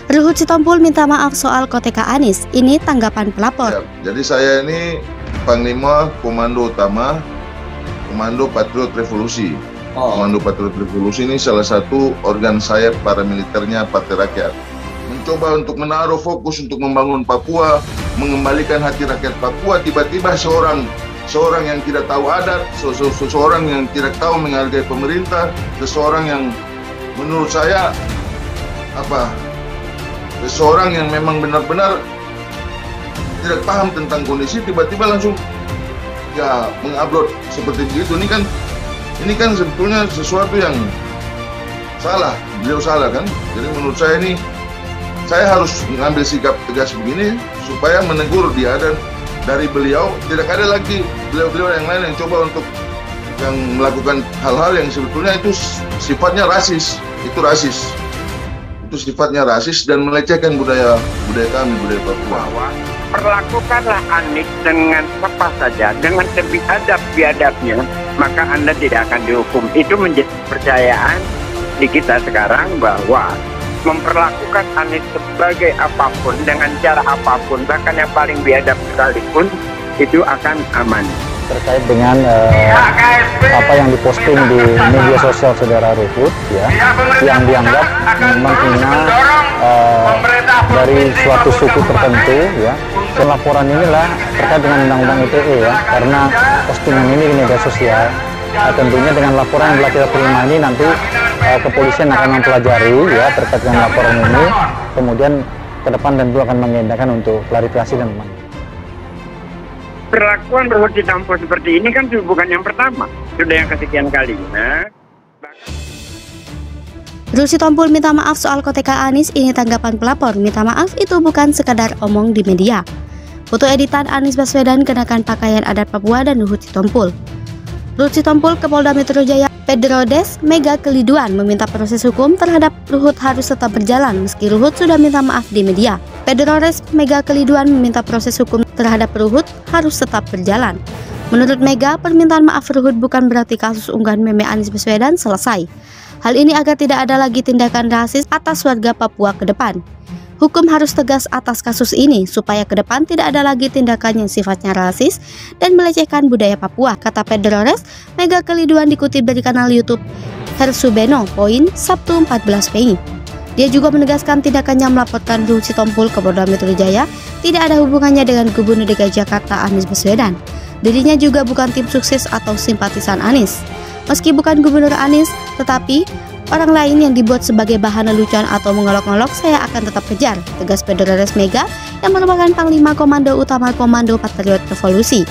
Ruhut Sitompul minta maaf soal koteka Anies. Ini tanggapan pelapor. Ya, jadi saya ini Panglima Komando Utama Komando Patriot Revolusi. Komando Patriot Revolusi ini salah satu organ sayap paramiliternya Partai Rakyat. Mencoba untuk menaruh fokus untuk membangun Papua, mengembalikan hati rakyat Papua. Tiba-tiba seorang yang tidak tahu adat, seseorang yang tidak tahu menghargai pemerintah, seseorang yang menurut saya seseorang yang memang benar-benar tidak paham tentang kondisi, tiba-tiba langsung ya mengupload seperti begitu. Ini kan sebetulnya sesuatu yang salah, beliau salah kan. Jadi menurut saya ini saya harus mengambil sikap tegas begini supaya menegur dia, dan dari beliau tidak ada lagi beliau-beliau yang lain yang coba untuk yang melakukan hal-hal yang sebetulnya itu sifatnya rasis. Itu rasis. Itu sifatnya rasis dan melecehkan budaya kami, budaya Papua. Perlakukanlah Anies dengan apa saja, dengan sebiadab biadabnya, maka Anda tidak akan dihukum. Itu menjadi kepercayaan di kita sekarang bahwa memperlakukan Anies sebagai apapun, dengan cara apapun, bahkan yang paling biadab sekalipun, itu akan aman. Terkait dengan apa yang diposting di media sosial saudara Ruhut, ya, yang dianggap memang hina dari suatu suku tertentu, ya. Laporan inilah terkait dengan undang-undang ITE, ya, karena postingan ini di media sosial. Tentunya dengan laporan yang telah kita terima ini nanti kepolisian akan mempelajari, ya, terkait dengan laporan ini, kemudian ke depan tentu akan mengagendakan untuk klarifikasi dan pemanggilan. Perlakuan Ruhut Sitompul seperti ini kan bukan yang pertama, sudah yang kesekian kalinya. Ruhut Sitompul minta maaf soal koteka Anies. Ini tanggapan pelapor. Minta maaf itu bukan sekadar omong di media. Foto editan Anies Baswedan kenakan pakaian adat Papua dan Ruhut Sitompul. Ruhut Sitompul ke Polda Metro Jaya Pedro Des Mega Keliduan meminta proses hukum terhadap Ruhut harus tetap berjalan meski Ruhut sudah minta maaf di media. Pedro Des Mega Keliduan meminta proses hukum terhadap Ruhut harus tetap berjalan. Menurut Mega, permintaan maaf Ruhut bukan berarti kasus unggahan meme Anies Baswedan selesai. Hal ini agar tidak ada lagi tindakan rasis atas warga Papua ke depan. Hukum harus tegas atas kasus ini supaya ke depan tidak ada lagi tindakan yang sifatnya rasis dan melecehkan budaya Papua, kata Pedro Des Mega Keliduan dikutip dari kanal YouTube Hersubeno Poin Sabtu 14 Mei. Dia juga menegaskan tindakannya melaporkan Ruhut Sitompul ke Polda Metro Jaya tidak ada hubungannya dengan Gubernur DKI Jakarta Anies Baswedan. Dirinya juga bukan tim sukses atau simpatisan Anies. Meski bukan Gubernur Anies, tetapi orang lain yang dibuat sebagai bahan lelucon atau mengolok-olok saya akan tetap kejar, tegas Pedro Des Mega yang merupakan Panglima Komando Utama Komando Patriot Revolusi.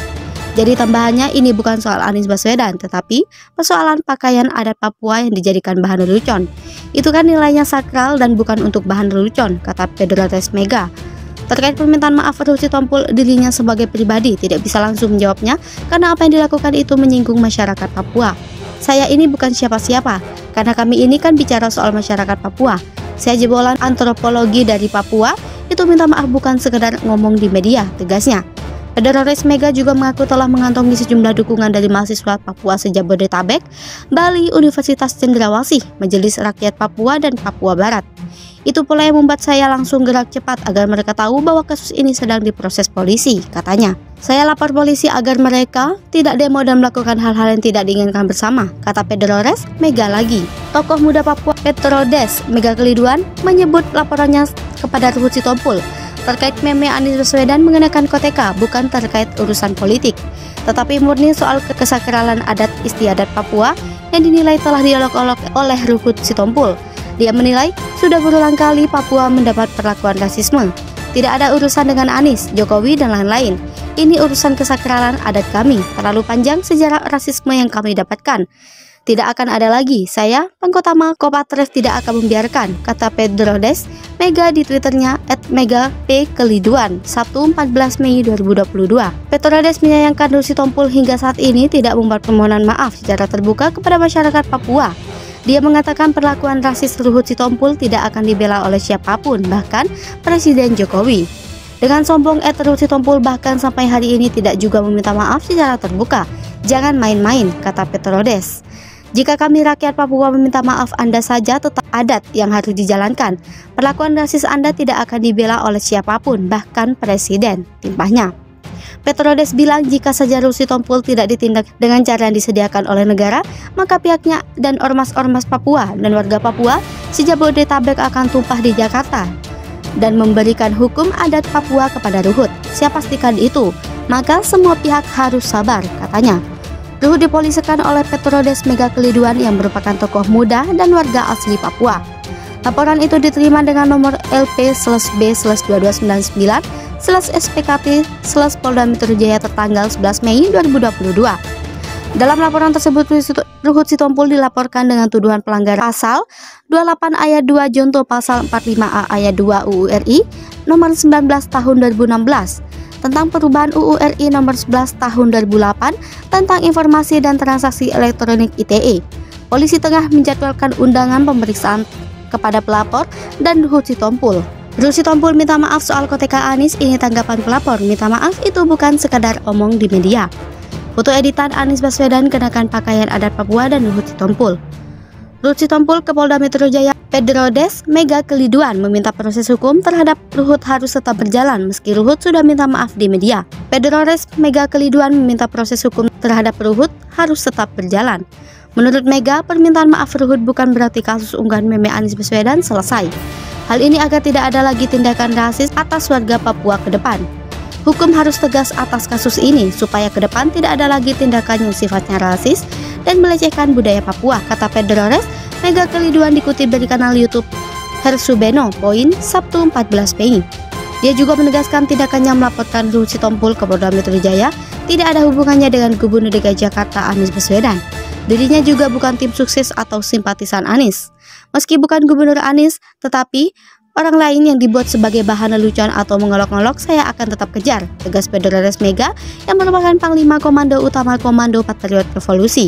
Jadi tambahannya, ini bukan soal Anies Baswedan, tetapi persoalan pakaian adat Papua yang dijadikan bahan lelucon. Itu kan nilainya sakral dan bukan untuk bahan lelucon, kata Pedro Des Mega. Terkait permintaan maaf Ruhut Sitompul, dirinya sebagai pribadi tidak bisa langsung menjawabnya karena apa yang dilakukan itu menyinggung masyarakat Papua. Saya ini bukan siapa-siapa, karena kami ini kan bicara soal masyarakat Papua. Saya jebolan antropologi dari Papua, itu minta maaf bukan sekedar ngomong di media, tegasnya. Pedro Des Mega juga mengaku telah mengantongi sejumlah dukungan dari mahasiswa Papua se-Jabodetabek, Bali, Universitas Cendrawasih, Majelis Rakyat Papua, dan Papua Barat. Itu pula yang membuat saya langsung gerak cepat agar mereka tahu bahwa kasus ini sedang diproses polisi, katanya. Saya lapor polisi agar mereka tidak demo dan melakukan hal-hal yang tidak diinginkan bersama, kata Pedro Des Mega lagi. Tokoh muda Papua Pedro Des Mega Keliduan menyebut laporannya kepada Ruhut Sitompul terkait meme Anies Baswedan mengenakan koteka bukan terkait urusan politik, tetapi murni soal kesakralan adat istiadat Papua yang dinilai telah diolok-olok oleh Ruhut Sitompul. Dia menilai sudah berulang kali Papua mendapat perlakuan rasisme. Tidak ada urusan dengan Anies, Jokowi, dan lain-lain. Ini urusan kesakralan adat kami. Terlalu panjang sejarah rasisme yang kami dapatkan. Tidak akan ada lagi. Saya, Pangkotama Kopatres, tidak akan membiarkan, kata Pedro Des Mega di Twitternya @megapkeliduan Sabtu 14 Mei 2022. Pedro Des menyayangkan Ruhut Sitompul hingga saat ini tidak membuat permohonan maaf secara terbuka kepada masyarakat Papua. Dia mengatakan perlakuan rasis Ruhut Sitompul tidak akan dibela oleh siapapun, bahkan Presiden Jokowi. Dengan sombong Ruhut Sitompul bahkan sampai hari ini tidak juga meminta maaf secara terbuka. Jangan main-main, kata Pedro Des. Jika kami rakyat Papua meminta maaf, Anda saja tetap adat yang harus dijalankan. Perlakuan rasis Anda tidak akan dibela oleh siapapun, bahkan presiden, timpahnya. Petrodes bilang jika saja Ruhut Sitompul tidak ditindak dengan cara yang disediakan oleh negara, maka pihaknya dan ormas-ormas Papua dan warga Papua sejabodetabek akan tumpah di Jakarta dan memberikan hukum adat Papua kepada Ruhut. Saya pastikan itu, maka semua pihak harus sabar, katanya. Ruhut dipolisikan oleh Petrodes Mega Keliduan yang merupakan tokoh muda dan warga asli Papua. Laporan itu diterima dengan nomor LP/B/299/SPKT/Polda Metro Jaya tertanggal 11 Mei 2022. Dalam laporan tersebut, Ruhut Sitompul dilaporkan dengan tuduhan pelanggaran pasal 28 ayat 2 junto pasal 45A ayat 2 UU RI nomor 19 tahun 2016 tentang perubahan UU RI nomor 11 tahun 2008 tentang informasi dan transaksi elektronik ITE. Polisi tengah menjadwalkan undangan pemeriksaan kepada pelapor dan Ruhut Sitompul. Ruhut Sitompul minta maaf soal KTK Anies. Ini tanggapan pelapor, minta maaf itu bukan sekadar omong di media. Foto editan Anies Baswedan kenakan pakaian adat Papua dan Ruhut Sitompul. Ruhut Sitompul ke Polda Metro Jaya. Petrodes Mega Keliduan meminta proses hukum terhadap Ruhut harus tetap berjalan meski Ruhut sudah minta maaf di media. Petrodes Mega Keliduan meminta proses hukum terhadap Ruhut harus tetap berjalan. Menurut Mega, permintaan maaf Ruhut bukan berarti kasus unggahan meme Anies Baswedan selesai. Hal ini agar tidak ada lagi tindakan rasis atas warga Papua ke depan. Hukum harus tegas atas kasus ini supaya ke depan tidak ada lagi tindakan yang sifatnya rasis dan melecehkan budaya Papua, kata Petrodes Mega Keliduan dikutip dari kanal YouTube Hersubeno Poin Sabtu 14 Mei. Dia juga menegaskan tindakannya melaporkan Ruhut Sitompul ke Polda Metro Jaya tidak ada hubungannya dengan Gubernur DKI Jakarta Anies Baswedan. Dirinya juga bukan tim sukses atau simpatisan Anies. Meski bukan Gubernur Anies, tetapi orang lain yang dibuat sebagai bahan lelucon atau mengolok-olok saya akan tetap kejar, tegas Petrodes Mega yang merupakan Panglima Komando Utama Komando Patriot Revolusi.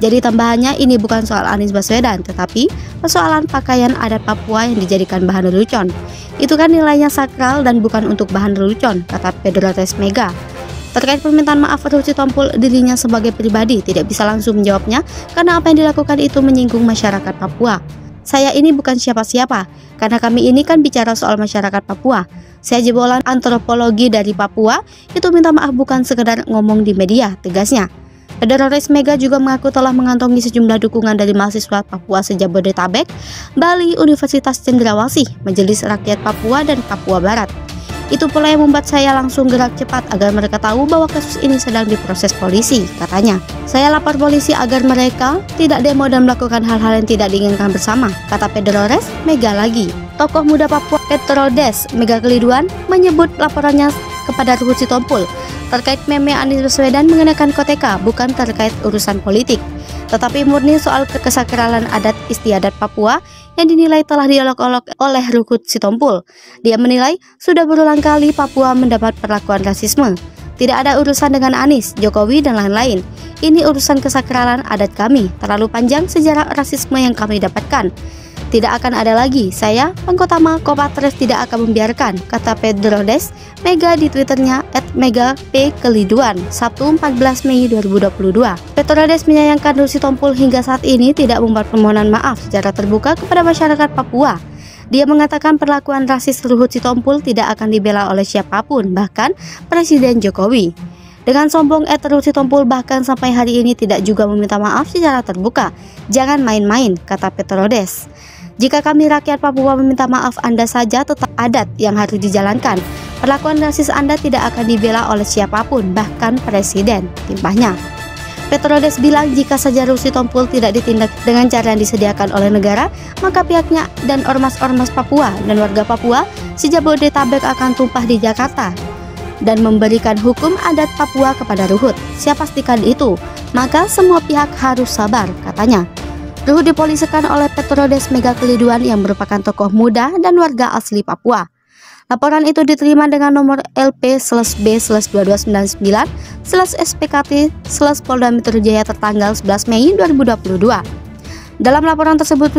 Jadi tambahannya, ini bukan soal Anies Baswedan, tetapi persoalan pakaian adat Papua yang dijadikan bahan lelucon. Itu kan nilainya sakral dan bukan untuk bahan lelucon, kata Petrodes Mega. Terkait permintaan maaf Ruhut Sitompul, dirinya sebagai pribadi tidak bisa langsung menjawabnya karena apa yang dilakukan itu menyinggung masyarakat Papua. Saya ini bukan siapa-siapa, karena kami ini kan bicara soal masyarakat Papua. Saya jebolan antropologi dari Papua, itu minta maaf bukan sekedar ngomong di media, tegasnya. Petrodes Mega juga mengaku telah mengantongi sejumlah dukungan dari mahasiswa Papua sejabodetabek, Bali, Universitas Cendrawasih, Majelis Rakyat Papua, dan Papua Barat. Itu pula yang membuat saya langsung gerak cepat agar mereka tahu bahwa kasus ini sedang diproses polisi, katanya. Saya lapor polisi agar mereka tidak demo dan melakukan hal-hal yang tidak diinginkan bersama, kata Petrodes Mega lagi. Tokoh muda Papua Petrodes Mega Keliduan menyebut laporannya kepada Ruhut Sitompul terkait meme Anies Baswedan mengenakan KTK bukan terkait urusan politik, tetapi murni soal kesakralan adat istiadat Papua yang dinilai telah diolok-olok oleh Ruhut Sitompul. Dia menilai sudah berulang kali Papua mendapat perlakuan rasisme. Tidak ada urusan dengan Anies, Jokowi, dan lain-lain. Ini urusan kesakralan adat kami. Terlalu panjang sejarah rasisme yang kami dapatkan. Tidak akan ada lagi. Saya, Pangkotama Kopatres, tidak akan membiarkan, kata Petrodes Mega di Twitternya @megapkeliduan Sabtu 14 Mei 2022. Petrodes menyayangkan Ruhut Sitompul hingga saat ini tidak membuat permohonan maaf secara terbuka kepada masyarakat Papua. Dia mengatakan perlakuan rasis Ruhut Sitompul tidak akan dibela oleh siapapun, bahkan Presiden Jokowi. Dengan sombong, Ruhut Sitompul bahkan sampai hari ini tidak juga meminta maaf secara terbuka. Jangan main-main, kata Petrodes. Jika kami rakyat Papua meminta maaf, Anda saja tetap adat yang harus dijalankan. Perlakuan rasis Anda tidak akan dibela oleh siapapun, bahkan presiden, timpahnya. Petrodes bilang jika saja Ruhut Sitompul tidak ditindak dengan cara yang disediakan oleh negara, maka pihaknya dan ormas-ormas Papua dan warga Papua sejabodetabek akan tumpah di Jakarta dan memberikan hukum adat Papua kepada Ruhut. Saya pastikan itu, maka semua pihak harus sabar, katanya. Ruhut dipolisikan oleh Petrodes Mega Keliduan yang merupakan tokoh muda dan warga asli Papua. Laporan itu diterima dengan nomor LP/B/299/SPKT/Polda Metro Jaya tertanggal 11 Mei 2022. Dalam laporan tersebut,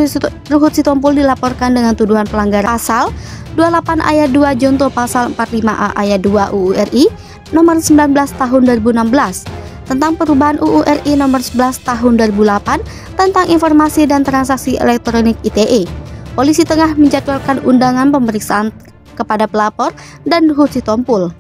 Ruhut Sitompul dilaporkan dengan tuduhan pelanggaran pasal 28 ayat 2 junto pasal 45A ayat 2 UU RI nomor 19 tahun 2016 tentang perubahan UU RI nomor 11 tahun 2008 tentang informasi dan transaksi elektronik ITE. Polisi tengah menjadwalkan undangan pemeriksaan kepada pelapor dan Luhut Sitompul.